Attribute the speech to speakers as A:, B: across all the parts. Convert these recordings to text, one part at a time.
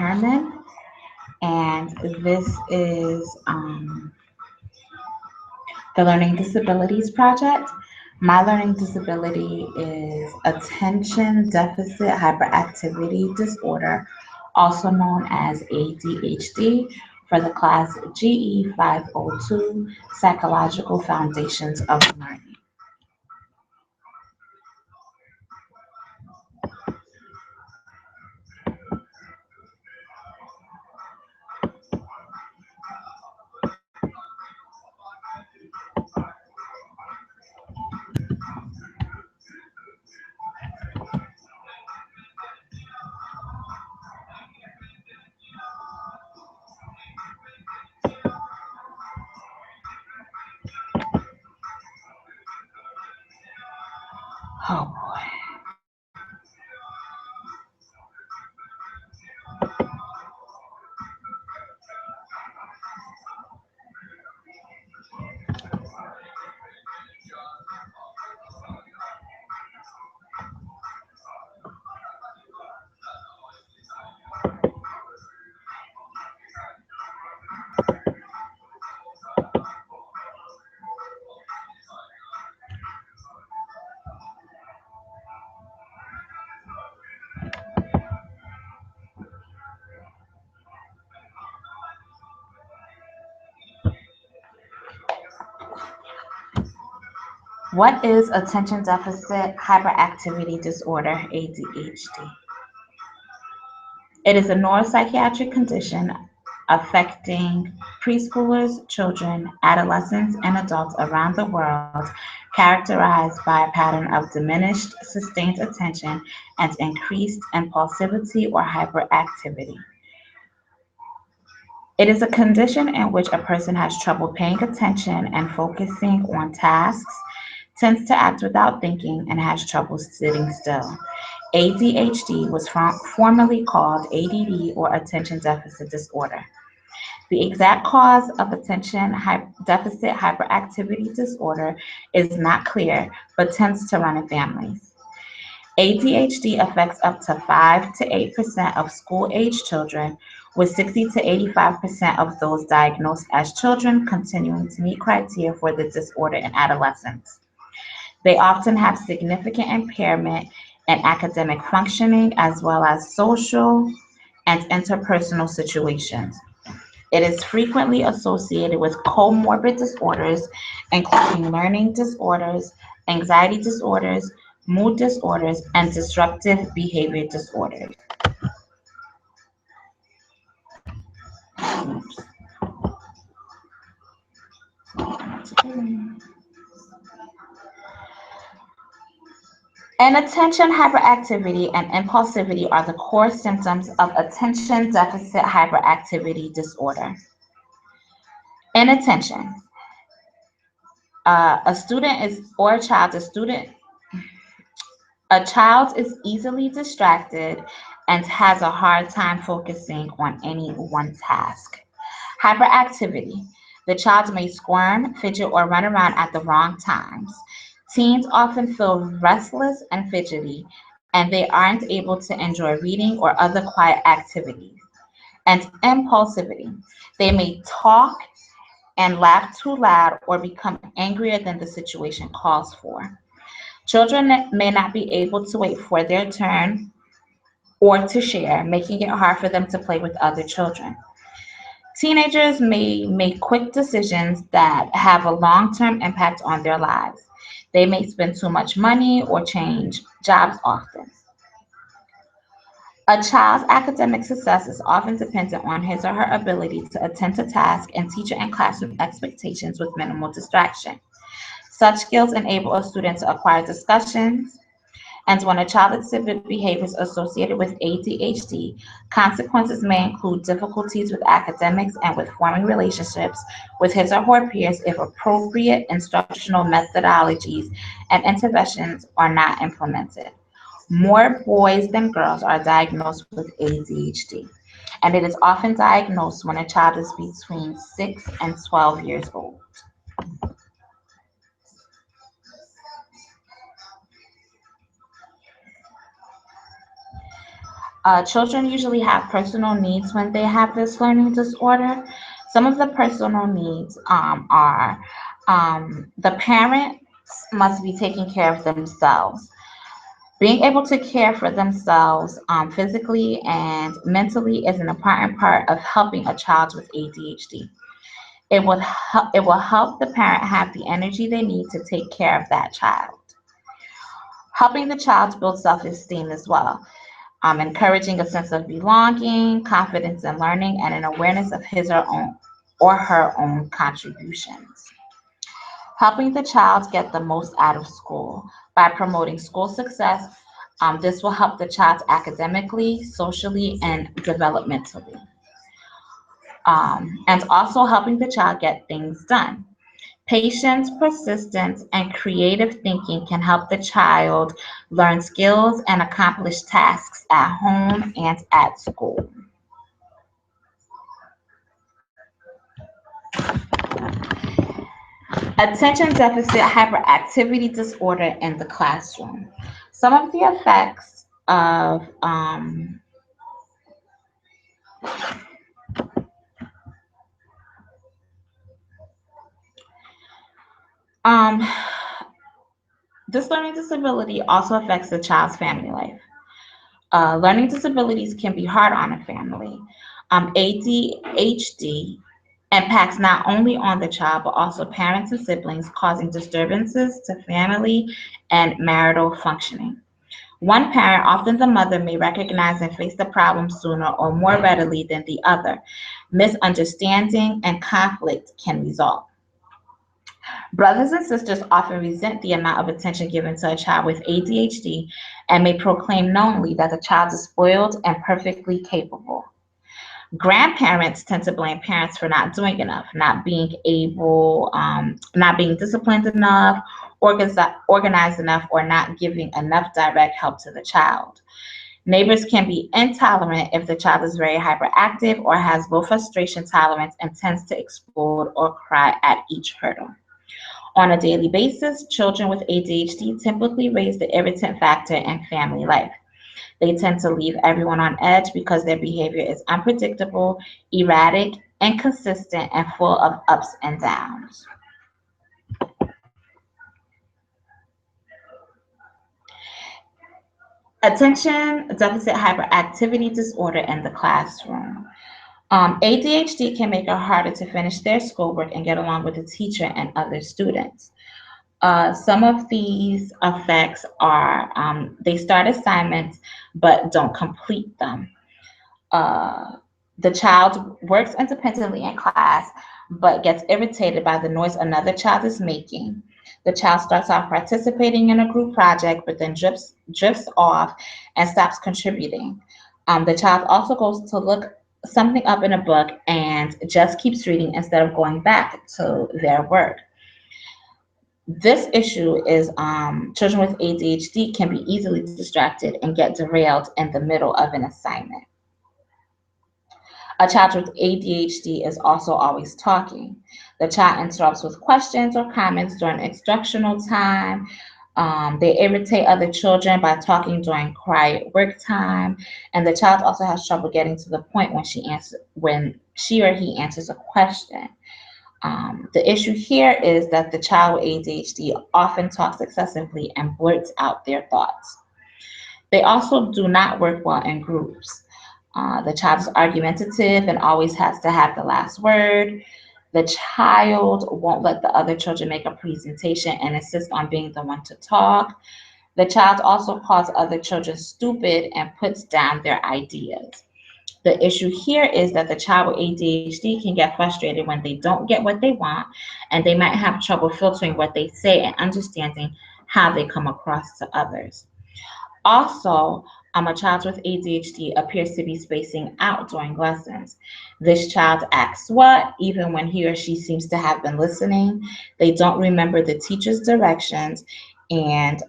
A: Herman, and this is the Learning Disabilities Project. My learning disability is attention deficit hyperactivity disorder, also known as ADHD, for the class GE 502, Psychological Foundations of Learning. Oh boy. What is attention deficit hyperactivity disorder, ADHD? It is a neuropsychiatric condition affecting preschoolers, children, adolescents, and adults around the world, characterized by a pattern of diminished sustained attention and increased impulsivity or hyperactivity. It is a condition in which a person has trouble paying attention and focusing on tasks, tends to act without thinking, and has trouble sitting still. ADHD was formerly called ADD or attention deficit disorder. The exact cause of attention deficit hyperactivity disorder is not clear, but tends to run in families. ADHD affects up to 5 to 8% of school-age children, with 60 to 85% of those diagnosed as children continuing to meet criteria for the disorder in adolescence. They often have significant impairment in academic functioning as well as social and interpersonal situations. It is frequently associated with comorbid disorders, including learning disorders, anxiety disorders, mood disorders, and disruptive behavior disorders. Inattention hyperactivity and impulsivity are the core symptoms of attention deficit hyperactivity disorder. Inattention. A student is, or a child is easily distracted and has a hard time focusing on any one task. Hyperactivity. The child may squirm, fidget, or run around at the wrong times. Teens often feel restless and fidgety, and they aren't able to enjoy reading or other quiet activities. And impulsivity. They may talk and laugh too loud or become angrier than the situation calls for. Children may not be able to wait for their turn or to share, making it hard for them to play with other children. Teenagers may make quick decisions that have a long-term impact on their lives. They may spend too much money or change jobs often. A child's academic success is often dependent on his or her ability to attend to tasks and teacher and classroom expectations with minimal distraction. Such skills enable a student to acquire discussions, and when a child exhibits behaviors associated with ADHD, consequences may include difficulties with academics and with forming relationships with his or her peers if appropriate instructional methodologies and interventions are not implemented. More boys than girls are diagnosed with ADHD, and it is often diagnosed when a child is between 6 and 12 years old. Children usually have personal needs when they have this learning disorder. Some of the personal needs are the parents must be taking care of themselves. Being able to care for themselves physically and mentally is an important part of helping a child with ADHD. It will help the parent have the energy they need to take care of that child. Helping the child build self-esteem as well, encouraging a sense of belonging, confidence in learning, and an awareness of his or her own contributions. Helping the child get the most out of school by promoting school success. This will help the child academically, socially, and developmentally. And also helping the child get things done. Patience, persistence, and creative thinking can help the child learn skills and accomplish tasks at home and at school. Attention deficit hyperactivity disorder in the classroom. Some of the effects of um, this learning disability also affects the child's family life. Learning disabilities can be hard on a family. ADHD impacts not only on the child, but also parents and siblings, causing disturbances to family and marital functioning. One parent, often the mother, may recognize and face the problem sooner or more readily than the other. Misunderstanding and conflict can result. Brothers and sisters often resent the amount of attention given to a child with ADHD and may proclaim knowingly that the child is spoiled and perfectly capable. Grandparents tend to blame parents for not doing enough, not being able, not being disciplined enough, organized enough, or not giving enough direct help to the child. Neighbors can be intolerant if the child is very hyperactive or has low frustration tolerance and tends to explode or cry at each hurdle. On a daily basis, children with ADHD typically raise the irritant factor in family life. They tend to leave everyone on edge because their behavior is unpredictable, erratic, inconsistent, and full of ups and downs. Attention deficit hyperactivity disorder in the classroom. ADHD can make it harder to finish their schoolwork and get along with the teacher and other students. Some of these effects are they start assignments but don't complete them. Uh, the child works independently in class but gets irritated by the noise another child is making. The child starts off participating in a group project but then drifts off and stops contributing. The child also goes to look something up in a book and just keeps reading instead of going back to their work. This issue is children with ADHD can be easily distracted and get derailed in the middle of an assignment. A child with ADHD is also always talking. The child interrupts with questions or comments during instructional time. They irritate other children by talking during quiet work time, and the child also has trouble getting to the point when she or he answers a question. The issue here is that the child with ADHD often talks excessively and blurts out their thoughts. They also do not work well in groups. The child is argumentative and always has to have the last word. The child won't let the other children make a presentation and insists on being the one to talk. The child also calls other children stupid and puts down their ideas. The issue here is that the child with ADHD can get frustrated when they don't get what they want, and they might have trouble filtering what they say and understanding how they come across to others. Also, a child with ADHD appears to be spacing out during lessons. This child asks what, even when he or she seems to have been listening. They don't remember the teacher's directions, and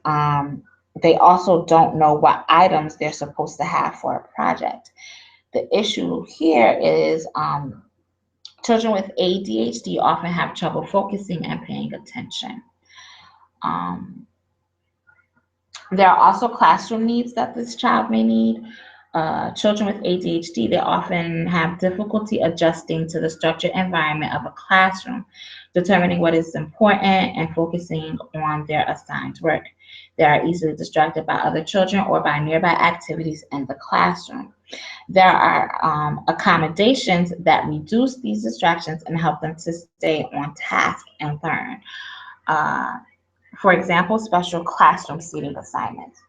A: they also don't know what items they're supposed to have for a project. The issue here is children with ADHD often have trouble focusing and paying attention. Um, there are also classroom needs that this child may need. Children with ADHD, they often have difficulty adjusting to the structured environment of a classroom, determining what is important and focusing on their assigned work. They are easily distracted by other children or by nearby activities in the classroom. There are accommodations that reduce these distractions and help them to stay on task and learn. Uh, for example, special classroom seating assignments.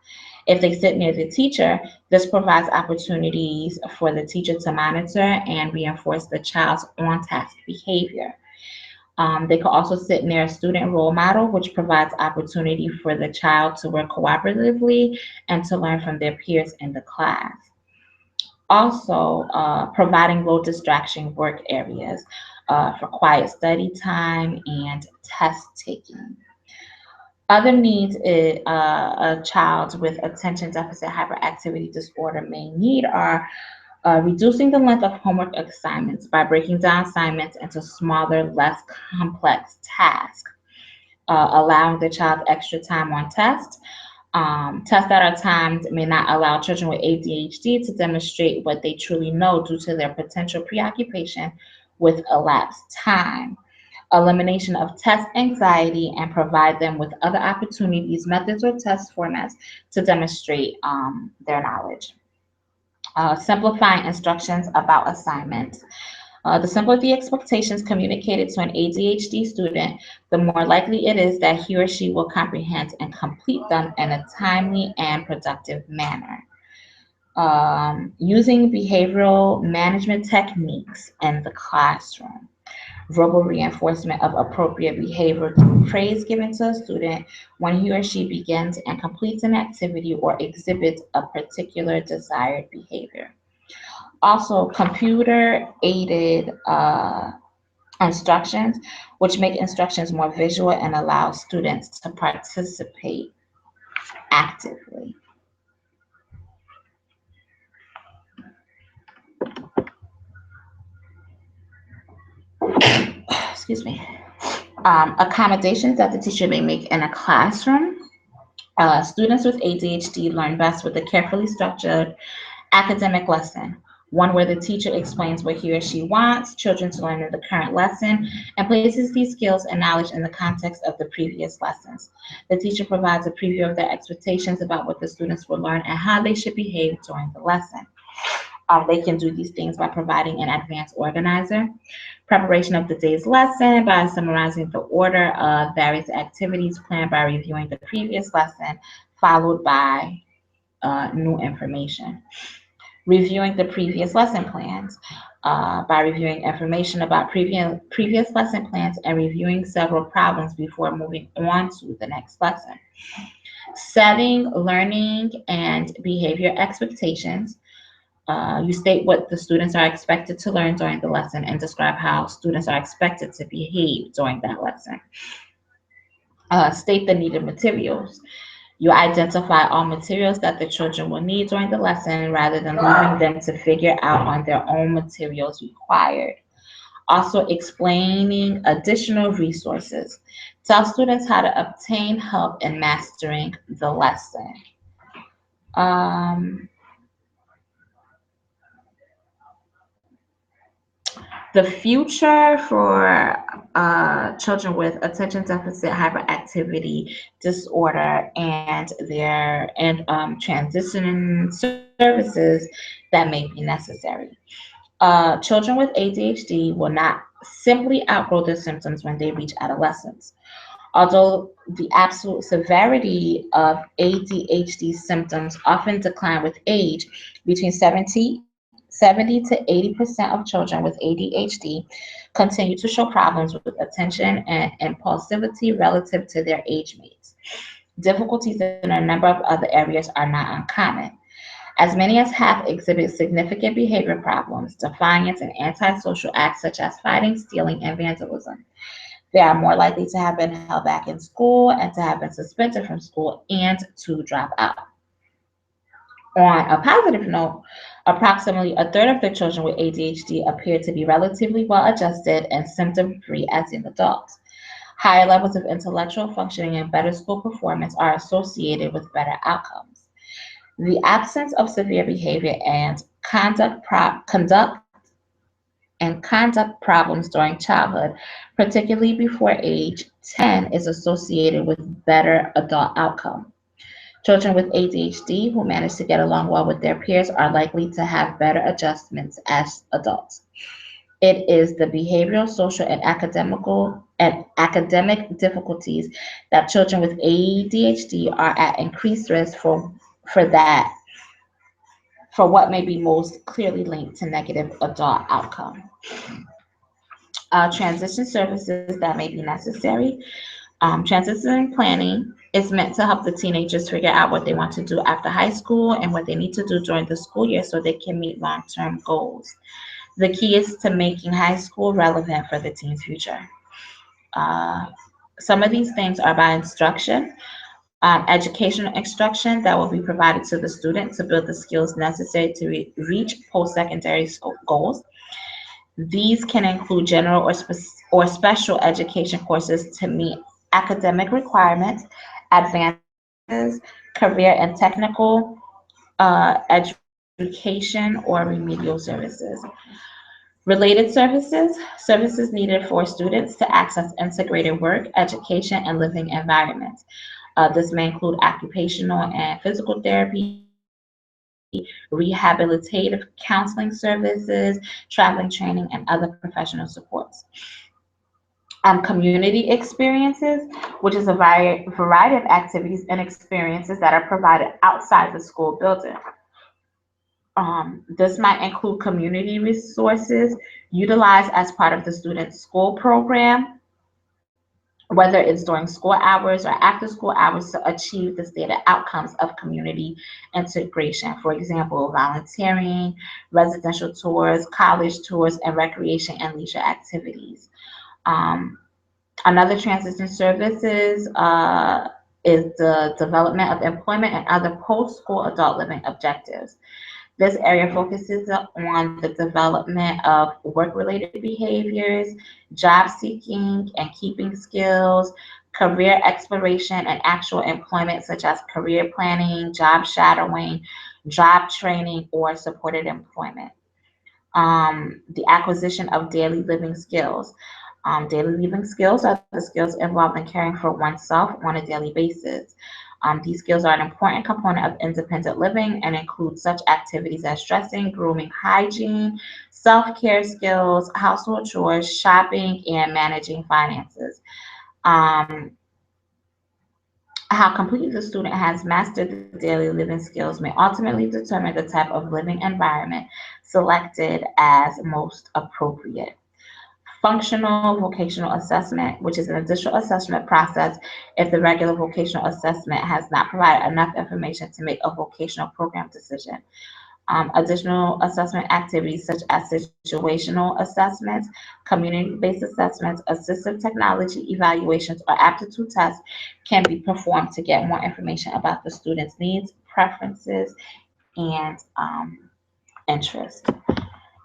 A: If they sit near the teacher, this provides opportunities for the teacher to monitor and reinforce the child's on task behavior. They could also sit near a student role model, which provides opportunity for the child to work cooperatively and to learn from their peers in the class. Also, providing low distraction work areas for quiet study time and test taking. Other needs a child with attention deficit hyperactivity disorder may need are reducing the length of homework assignments by breaking down assignments into smaller, less complex tasks, allowing the child extra time on tests. Tests that are timed may not allow children with ADHD to demonstrate what they truly know due to their potential preoccupation with elapsed time. Elimination of test anxiety and provide them with other opportunities, methods, or test formats to demonstrate their knowledge. Simplifying instructions about assignments. The simpler the expectations communicated to an ADHD student, the more likely it is that he or she will comprehend and complete them in a timely and productive manner. Using behavioral management techniques in the classroom. Verbal reinforcement of appropriate behavior through praise given to a student when he or she begins and completes an activity or exhibits a particular desired behavior. Also, computer aided instructions, which make instructions more visual and allow students to participate actively. Excuse me. Accommodations that the teacher may make in a classroom. Students with ADHD learn best with a carefully structured academic lesson, one where the teacher explains what he or she wants children to learn in the current lesson and places these skills and knowledge in the context of the previous lessons. The teacher provides a preview of their expectations about what the students will learn and how they should behave during the lesson. They can do these things by providing an advanced organizer, preparation of the day's lesson by summarizing the order of various activities planned by reviewing the previous lesson, followed by new information. Reviewing the previous lesson plans by reviewing information about previous lesson plans and reviewing several problems before moving on to the next lesson. Setting learning and behavior expectations. You state what the students are expected to learn during the lesson and describe how students are expected to behave during that lesson. State the needed materials. You identify all materials that the children will need during the lesson rather than leaving them to figure out on their own materials required. Also, explaining additional resources. Tell students how to obtain help in mastering the lesson. Um, the future for children with attention deficit hyperactivity disorder and transition services that may be necessary. Children with ADHD will not simply outgrow their symptoms when they reach adolescence. Although the absolute severity of ADHD symptoms often decline with age, between 70 to 80% of children with ADHD continue to show problems with attention and impulsivity relative to their age mates. Difficulties in a number of other areas are not uncommon. As many as half exhibit significant behavior problems, defiance, and antisocial acts such as fighting, stealing, and vandalism. They are more likely to have been held back in school and to have been suspended from school and to drop out. On a positive note, approximately a third of the children with ADHD appear to be relatively well adjusted and symptom free as young adults. Higher levels of intellectual functioning and better school performance are associated with better outcomes. The absence of severe behavior and conduct problems during childhood, particularly before age 10, is associated with better adult outcome. Children with ADHD who manage to get along well with their peers are likely to have better adjustments as adults. It is the behavioral, social, and academic difficulties that children with ADHD are at increased risk for that for what may be most clearly linked to negative adult outcome. Transition services that may be necessary. Transition planning is meant to help the teenagers figure out what they want to do after high school and what they need to do during the school year so they can meet long-term goals. The key is to making high school relevant for the teen's future. Uh, some of these things are by instruction, educational instruction that will be provided to the student to build the skills necessary to reach post-secondary goals. These can include general or special education courses to meet academic requirements, advances, career and technical education, or remedial services. Related services needed for students to access integrated work, education, and living environments. This may include occupational and physical therapy, rehabilitative counseling services, traveling training, and other professional supports. Community experiences, which is a variety of activities and experiences that are provided outside the school building. This might include community resources utilized as part of the student's school program, whether it's during school hours or after school hours to achieve the stated outcomes of community integration. For example, volunteering, residential tours, college tours, and recreation and leisure activities. Um, Another transition services is the development of employment and other post-school adult living objectives. This area focuses on the development of work-related behaviors, job seeking and keeping skills, career exploration and actual employment such as career planning, job shadowing, job training, or supported employment. The acquisition of daily living skills. Daily living skills are the skills involved in caring for oneself on a daily basis. These skills are an important component of independent living and include such activities as dressing, grooming, hygiene, self care skills, household chores, shopping, and managing finances. Um, how completely the student has mastered the daily living skills may ultimately determine the type of living environment selected as most appropriate. Functional vocational assessment, which is an additional assessment process if the regular vocational assessment has not provided enough information to make a vocational program decision. Additional assessment activities such as situational assessments, community-based assessments, assistive technology evaluations, or aptitude tests can be performed to get more information about the student's needs, preferences, and interests.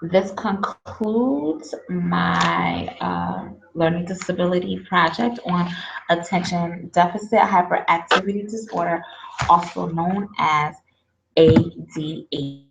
A: This concludes my learning disability project on attention deficit hyperactivity disorder, also known as ADHD.